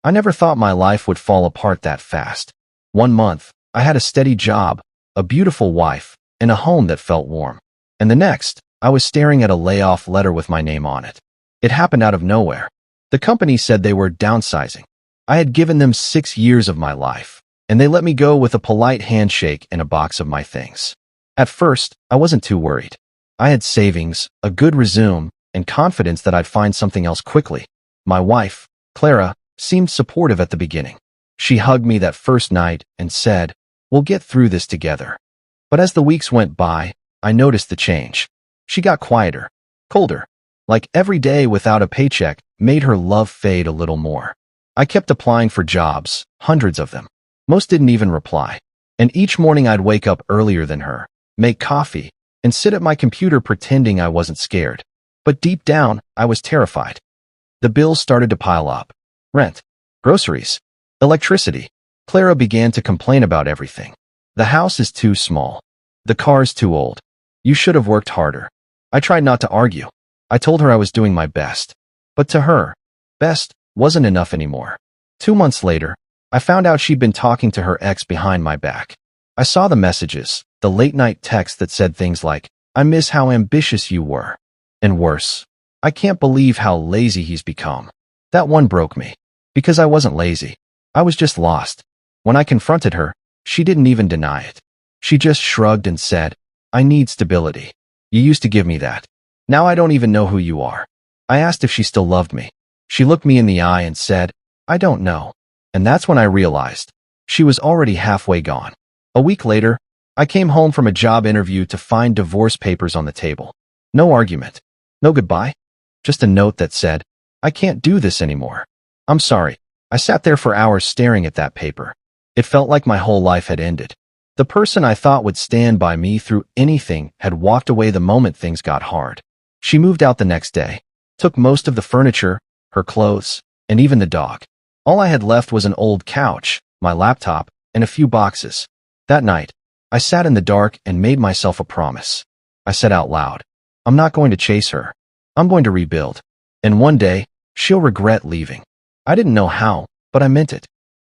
I never thought my life would fall apart that fast. 1 month, I had a steady job, a beautiful wife, and a home that felt warm. And the next, I was staring at a layoff letter with my name on it. It happened out of nowhere. The company said they were downsizing. I had given them 6 years of my life, and they let me go with a polite handshake and a box of my things. At first, I wasn't too worried. I had savings, a good resume, and confidence that I'd find something else quickly. My wife, Clara, seemed supportive at the beginning. She hugged me that first night and said, "We'll get through this together." But as the weeks went by, I noticed the change. She got quieter, colder. Like every day without a paycheck made her love fade a little more. I kept applying for jobs, hundreds of them. Most didn't even reply. And each morning I'd wake up earlier than her, make coffee, and sit at my computer pretending I wasn't scared. But deep down, I was terrified. The bills started to pile up. Rent, groceries, electricity. Clara began to complain about everything. The house is too small. The car's too old. You should have worked harder. I tried not to argue. I told her I was doing my best. But to her, best wasn't enough anymore. 2 months later, I found out she'd been talking to her ex behind my back. I saw the messages, the late-night texts that said things like, "I miss how ambitious you were." And worse, "I can't believe how lazy he's become." That one broke me. Because I wasn't lazy. I was just lost. When I confronted her, she didn't even deny it. She just shrugged and said, "I need stability. You used to give me that. Now I don't even know who you are." I asked if she still loved me. She looked me in the eye and said, "I don't know." And that's when I realized she was already halfway gone. A week later, I came home from a job interview to find divorce papers on the table. No argument. No goodbye. Just a note that said, "I can't do this anymore. I'm sorry." I sat there for hours staring at that paper. It felt like my whole life had ended. The person I thought would stand by me through anything had walked away the moment things got hard. She moved out the next day, took most of the furniture, her clothes, and even the dog. All I had left was an old couch, my laptop, and a few boxes. That night, I sat in the dark and made myself a promise. I said out loud, "I'm not going to chase her. I'm going to rebuild. And one day, she'll regret leaving." I didn't know how, but I meant it.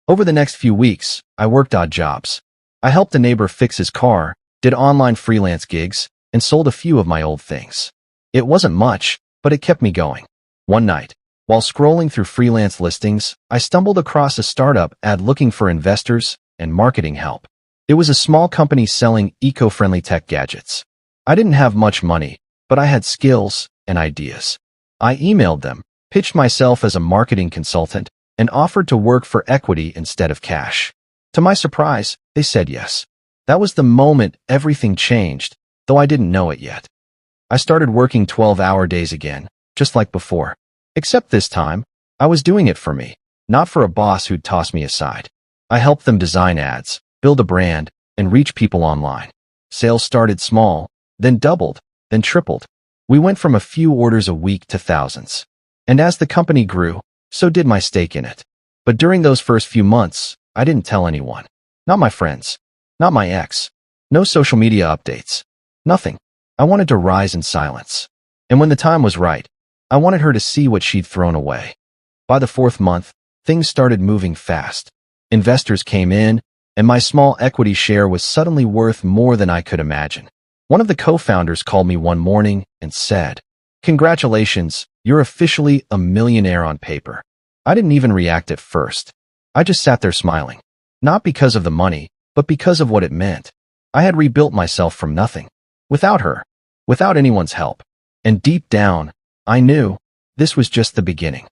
Over the next few weeks, I worked odd jobs. I helped a neighbor fix his car, did online freelance gigs, and sold a few of my old things. It wasn't much, but it kept me going. One night, while scrolling through freelance listings, I stumbled across a startup ad looking for investors and marketing help. It was a small company selling eco-friendly tech gadgets. I didn't have much money, but I had skills and ideas. I emailed them, pitched myself as a marketing consultant, and offered to work for equity instead of cash. To my surprise, they said yes. That was the moment everything changed, though I didn't know it yet. I started working 12-hour days again, just like before. Except this time, I was doing it for me, not for a boss who'd toss me aside. I helped them design ads, build a brand, and reach people online. Sales started small, then doubled, then tripled. We went from a few orders a week to thousands. And as the company grew, so did my stake in it. But during those first few months, I didn't tell anyone. Not my friends. Not my ex. No social media updates. Nothing. I wanted to rise in silence. And when the time was right, I wanted her to see what she'd thrown away. By the 4th month, things started moving fast. Investors came in, and my small equity share was suddenly worth more than I could imagine. One of the co-founders called me one morning and said, "Congratulations, you're officially a millionaire on paper." I didn't even react at first. I just sat there smiling. Not because of the money, but because of what it meant. I had rebuilt myself from nothing. Without her. Without anyone's help. And deep down, I knew this was just the beginning.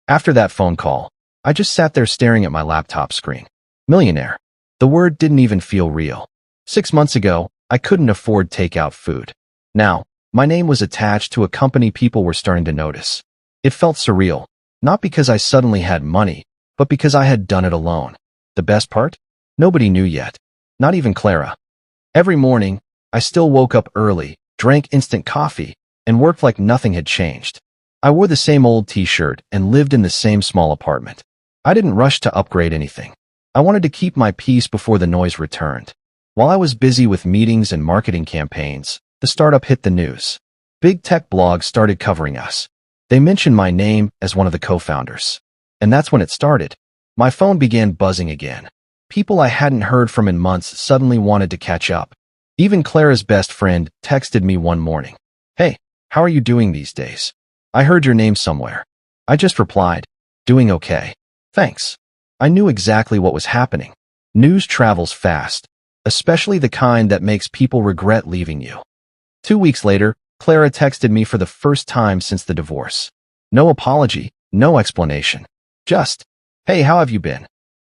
After that phone call, I just sat there staring at my laptop screen. Millionaire. The word didn't even feel real. 6 months ago, I couldn't afford takeout food. Now, my name was attached to a company people were starting to notice. It felt surreal, not because I suddenly had money, but because I had done it alone. The best part? Nobody knew yet. Not even Clara. Every morning, I still woke up early, drank instant coffee, and worked like nothing had changed. I wore the same old t-shirt and lived in the same small apartment. I didn't rush to upgrade anything. I wanted to keep my peace before the noise returned. While I was busy with meetings and marketing campaigns, the startup hit the news. Big tech blogs started covering us. They mentioned my name as one of the co-founders. And that's when it started. My phone began buzzing again. People I hadn't heard from in months suddenly wanted to catch up. Even Clara's best friend texted me one morning. "Hey, how are you doing these days? I heard your name somewhere." I just replied, "Doing okay. Thanks." I knew exactly what was happening. News travels fast, especially the kind that makes people regret leaving you. 2 weeks later, Clara texted me for the first time since the divorce. No apology, no explanation. Just, "Hey, how have you been?"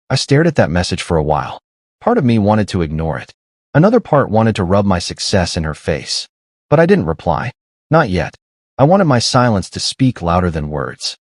I stared at that message for a while. Part of me wanted to ignore it. Another part wanted to rub my success in her face. But I didn't reply. Not yet. I wanted my silence to speak louder than words.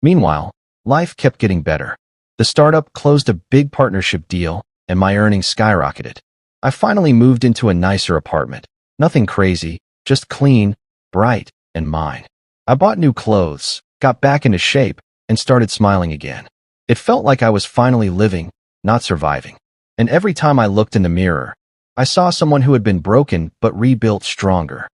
Meanwhile, life kept getting better. The startup closed a big partnership deal, and my earnings skyrocketed. I finally moved into a nicer apartment. Nothing crazy, just clean, bright, and mine. I bought new clothes, got back into shape, and started smiling again. It felt like I was finally living, not surviving. And every time I looked in the mirror, I saw someone who had been broken but rebuilt stronger.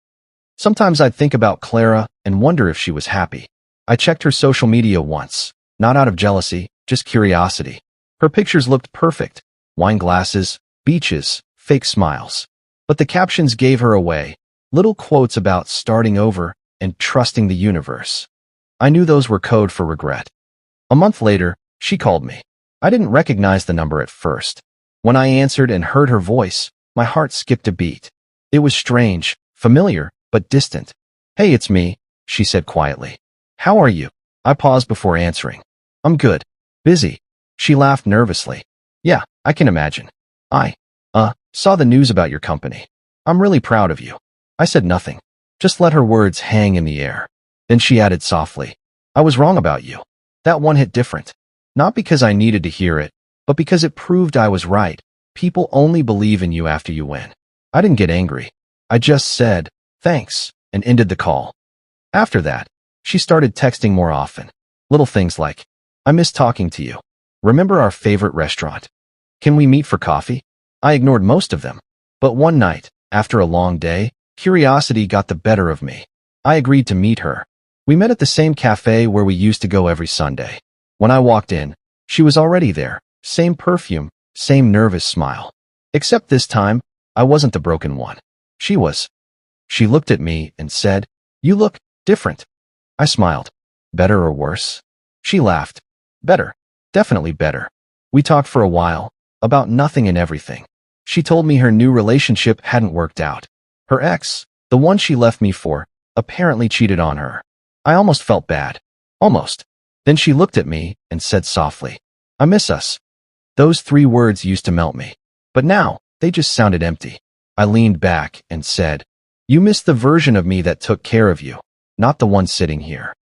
Sometimes I'd think about Clara and wonder if she was happy. I checked her social media once, not out of jealousy, just curiosity. Her pictures looked perfect. Wine glasses, beaches, fake smiles. But the captions gave her away. Little quotes about starting over and trusting the universe. I knew those were code for regret. A month later, she called me. I didn't recognize the number at first. When I answered and heard her voice, my heart skipped a beat. It was strange, familiar, but distant. "Hey, it's me," she said quietly. "How are you?" I paused before answering. "I'm good. Busy." She laughed nervously. "Yeah, I can imagine. I saw the news about your company. I'm really proud of you." I said nothing, just let her words hang in the air. Then she added softly, "I was wrong about you." That one hit different. Not because I needed to hear it, but because it proved I was right. People only believe in you after you win. I didn't get angry. I just said, "Thanks," and ended the call. After that, she started texting more often. Little things like, "I miss talking to you. Remember our favorite restaurant? Can we meet for coffee?" I ignored most of them. But one night, after a long day, curiosity got the better of me. I agreed to meet her. We met at the same cafe where we used to go every Sunday. When I walked in, she was already there. Same perfume, same nervous smile. Except this time, I wasn't the broken one. She was. She looked at me and said, "You look different." I smiled. "Better or worse?" She laughed. "Better. Definitely better." We talked for a while, about nothing and everything. She told me her new relationship hadn't worked out. Her ex, the one she left me for, apparently cheated on her. I almost felt bad. Almost. Then she looked at me and said softly, "I miss us." Those 3 words used to melt me. But now, they just sounded empty. I leaned back and said, "You miss the version of me that took care of you, not the one sitting here."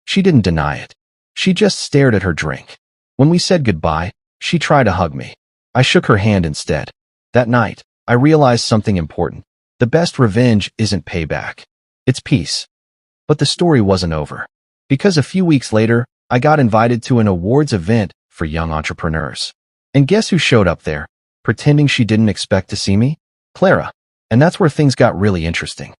She didn't deny it. She just stared at her drink. When we said goodbye, she tried to hug me. I shook her hand instead. That night, I realized something important. The best revenge isn't payback. It's peace. But the story wasn't over. Because a few weeks later, I got invited to an awards event for young entrepreneurs. And guess who showed up there, pretending she didn't expect to see me? Clara. And that's where things got really interesting.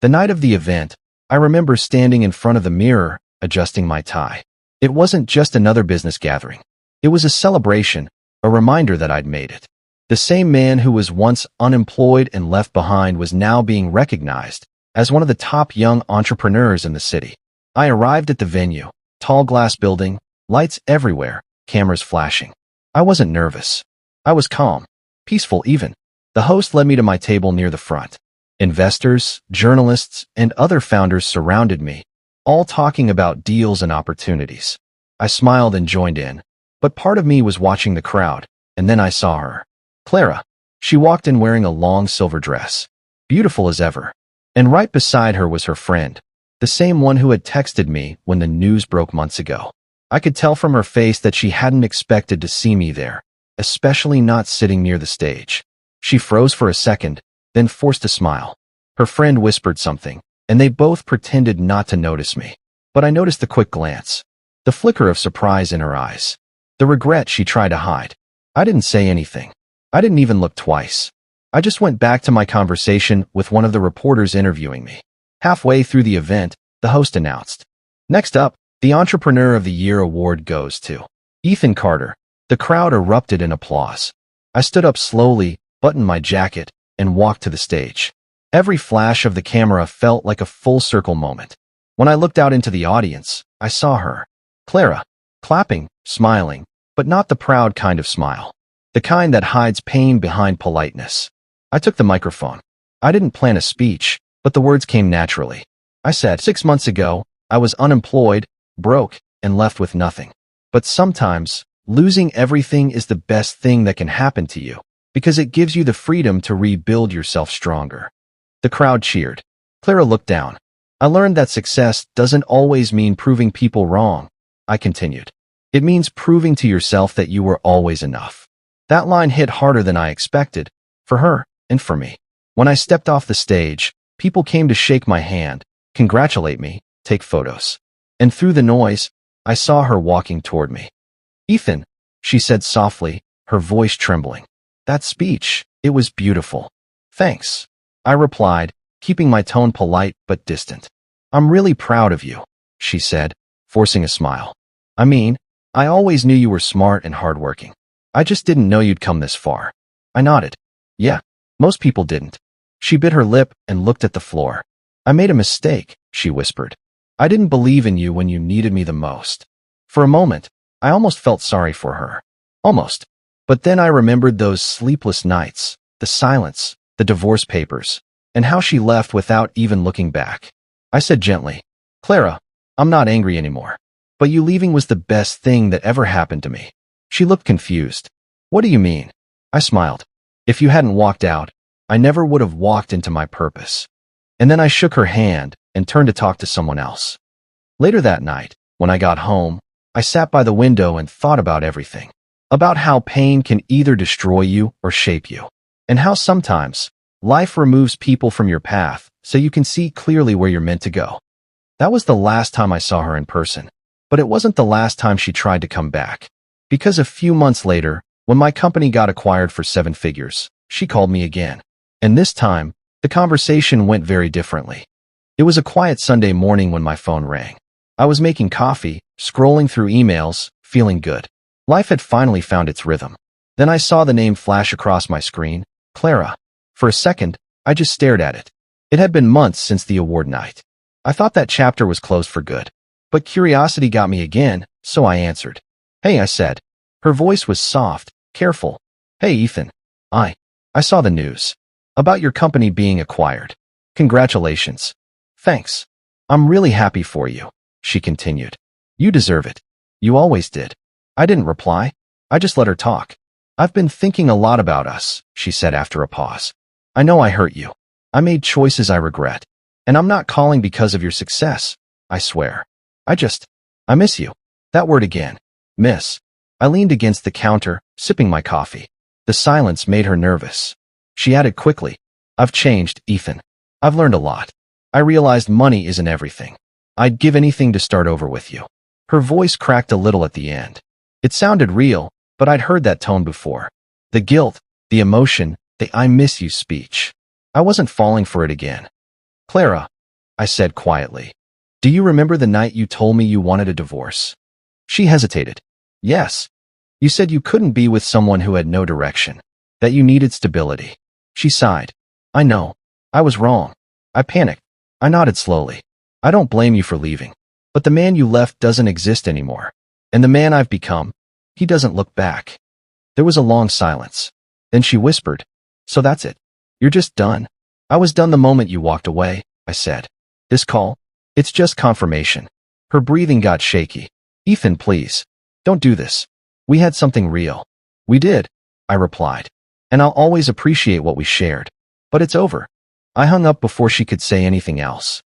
The night of the event, I remember standing in front of the mirror, adjusting my tie. It wasn't just another business gathering. It was a celebration, a reminder that I'd made it. The same man who was once unemployed and left behind was now being recognized as one of the top young entrepreneurs in the city. I arrived at the venue, tall glass building, lights everywhere, cameras flashing. I wasn't nervous. I was calm, peaceful even. The host led me to my table near the front. Investors, journalists, and other founders surrounded me, all talking about deals and opportunities. I smiled and joined in, but part of me was watching the crowd, and then I saw her. Clara. She walked in wearing a long silver dress, beautiful as ever. And right beside her was her friend, the same one who had texted me when the news broke months ago. I could tell from her face that she hadn't expected to see me there, especially not sitting near the stage. She froze for a second, then forced a smile. Her friend whispered something, and they both pretended not to notice me. But I noticed the quick glance, the flicker of surprise in her eyes, the regret she tried to hide. I didn't say anything. I didn't even look twice. I just went back to my conversation with one of the reporters interviewing me. Halfway through the event, the host announced, "Next up, The Entrepreneur of the Year award goes to Ethan Carter. The crowd erupted in applause. I stood up slowly, buttoned my jacket, and walked to the stage. Every flash of the camera felt like a full-circle moment. When I looked out into the audience, I saw her, Clara, clapping, smiling, but not the proud kind of smile. The kind that hides pain behind politeness. I took the microphone. I didn't plan a speech, but the words came naturally. I said, 6 months ago, I was unemployed, broke, and left with nothing. But sometimes, losing everything is the best thing that can happen to you, because it gives you the freedom to rebuild yourself stronger. The crowd cheered. Clara looked down. I learned that success doesn't always mean proving people wrong, I continued. It means proving to yourself that you were always enough. That line hit harder than I expected, for her and for me. When I stepped off the stage, people came to shake my hand, congratulate me, take photos. And through the noise, I saw her walking toward me. Ethan, she said softly, her voice trembling. That speech, it was beautiful. Thanks, I replied, keeping my tone polite but distant. I'm really proud of you, she said, forcing a smile. I mean, I always knew you were smart and hardworking. I just didn't know you'd come this far. I nodded. Yeah, most people didn't. She bit her lip and looked at the floor. I made a mistake, she whispered. I didn't believe in you when you needed me the most. For a moment, I almost felt sorry for her. Almost. But then I remembered those sleepless nights, the silence, the divorce papers, and how she left without even looking back. I said gently, Clara, I'm not angry anymore. But you leaving was the best thing that ever happened to me. She looked confused. What do you mean? I smiled. If you hadn't walked out, I never would have walked into my purpose. And then I shook her hand and turned to talk to someone else. Later that night, when I got home, I sat by the window and thought about everything. About how pain can either destroy you or shape you. And how sometimes, life removes people from your path so you can see clearly where you're meant to go. That was the last time I saw her in person. But it wasn't the last time she tried to come back. Because a few months later, when my company got acquired for 7 figures, she called me again. And this time, the conversation went very differently. It was a quiet Sunday morning when my phone rang. I was making coffee, scrolling through emails, feeling good. Life had finally found its rhythm. Then I saw the name flash across my screen, Clara. For a second, I just stared at it. It had been months since the award night. I thought that chapter was closed for good. But curiosity got me again, so I answered. Hey, I said. Her voice was soft, careful. Hey, Ethan. I saw the news. About your company being acquired. Congratulations. Thanks. I'm really happy for you, she continued. You deserve it. You always did. I didn't reply. I just let her talk. I've been thinking a lot about us, she said after a pause. I know I hurt you. I made choices I regret. And I'm not calling because of your success, I swear. I miss you. That word again. Miss. I leaned against the counter, sipping my coffee. The silence made her nervous. She added quickly. I've changed, Ethan. I've learned a lot. I realized money isn't everything. I'd give anything to start over with you. Her voice cracked a little at the end. It sounded real, but I'd heard that tone before. The guilt, the emotion, the I miss you speech. I wasn't falling for it again. Clara, I said quietly. Do you remember the night you told me you wanted a divorce? She hesitated. Yes. You said you couldn't be with someone who had no direction, that you needed stability. She sighed. I know. I was wrong. I panicked. I nodded slowly. I don't blame you for leaving. But the man you left doesn't exist anymore. And the man I've become, he doesn't look back. There was a long silence. Then she whispered. So that's it. You're just done. I was done the moment you walked away, I said. This call? It's just confirmation. Her breathing got shaky. Ethan, please. Don't do this. We had something real. We did, I replied. And I'll always appreciate what we shared. But it's over. I hung up before she could say anything else.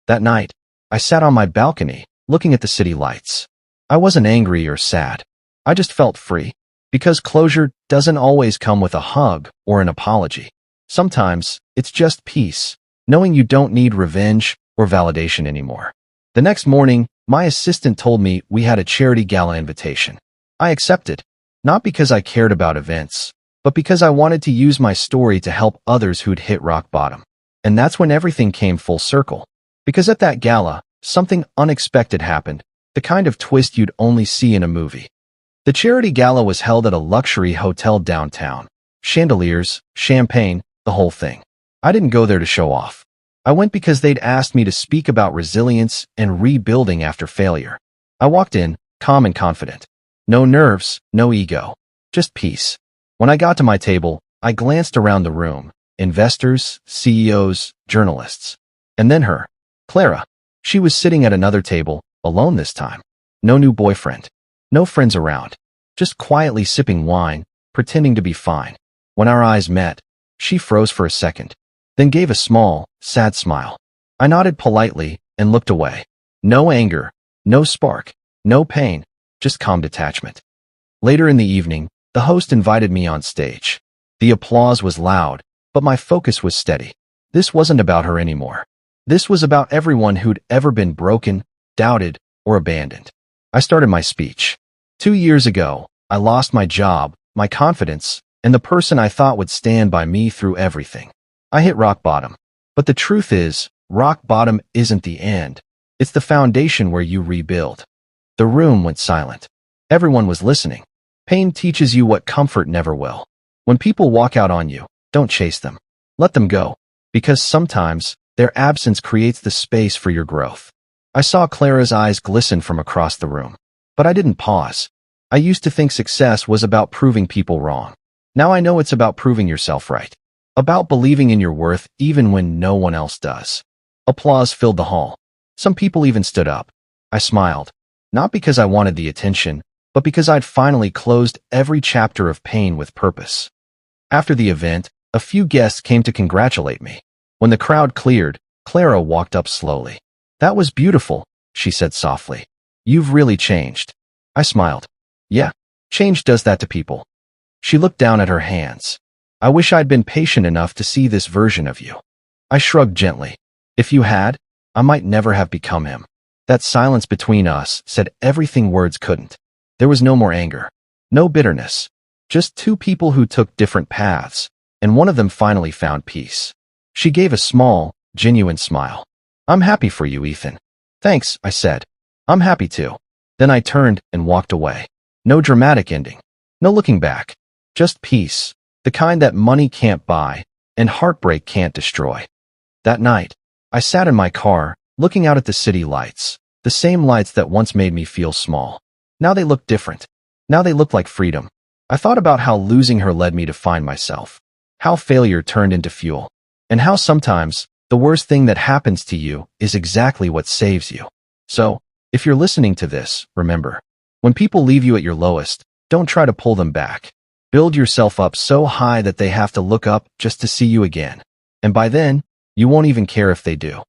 That night, I sat on my balcony, looking at the city lights. I wasn't angry or sad. I just felt free. Because closure doesn't always come with a hug or an apology. Sometimes, it's just peace, knowing you don't need revenge or validation anymore. The next morning, my assistant told me we had a charity gala invitation. I accepted, not because I cared about events, but because I wanted to use my story to help others who'd hit rock bottom. And that's when everything came full circle. Because at that gala, something unexpected happened the kind of twist you'd only see in a movie. The charity gala was held at a luxury hotel downtown. Chandeliers, champagne, the whole thing. I didn't go there to show off. I went because they'd asked me to speak about resilience and rebuilding after failure. I walked in, calm and confident. No nerves, no ego. Just peace. When I got to my table, I glanced around the room. Investors, CEOs, journalists. And then her. Clara. She was sitting at another table, alone this time. No new boyfriend. No friends around. Just quietly sipping wine, pretending to be fine. When our eyes met, she froze for a second, then gave a small, sad smile. I nodded politely and looked away. No anger, no spark, no pain, just calm detachment. Later in the evening, the host invited me on stage. The applause was loud, but my focus was steady. This wasn't about her anymore. This was about everyone who'd ever been broken, doubted, or abandoned. I started my speech. 2 years ago, I lost my job, my confidence, and the person I thought would stand by me through everything. I hit rock bottom. But the truth is, rock bottom isn't the end. It's the foundation where you rebuild. The room went silent. Everyone was listening. Pain teaches you what comfort never will. When people walk out on you, don't chase them. Let them go. Because sometimes, their absence creates the space for your growth. I saw Clara's eyes glisten from across the room. But I didn't pause. I used to think success was about proving people wrong. Now I know it's about proving yourself right. About believing in your worth even when no one else does. Applause filled the hall. Some people even stood up. I smiled. Not because I wanted the attention, but because I'd finally closed every chapter of pain with purpose. After the event, a few guests came to congratulate me. When the crowd cleared, Clara walked up slowly. "That was beautiful," she said softly. "You've really changed." I smiled. "Yeah, change does that to people." She looked down at her hands. "I wish I'd been patient enough to see this version of you." I shrugged gently. "If you had, I might never have become him." That silence between us said everything words couldn't. There was no more anger. No bitterness. Just two people who took different paths, and one of them finally found peace. She gave a small, genuine smile. "I'm happy for you, Ethan." "Thanks," I said. "I'm happy too." Then I turned and walked away. No dramatic ending. No looking back. Just peace. The kind that money can't buy, and heartbreak can't destroy. That night, I sat in my car, looking out at the city lights. The same lights that once made me feel small. Now they look different. Now they look like freedom. I thought about how losing her led me to find myself. How failure turned into fuel. And how sometimes, the worst thing that happens to you is exactly what saves you. So, if you're listening to this, remember, when people leave you at your lowest, don't try to pull them back. Build yourself up so high that they have to look up just to see you again. And by then, you won't even care if they do.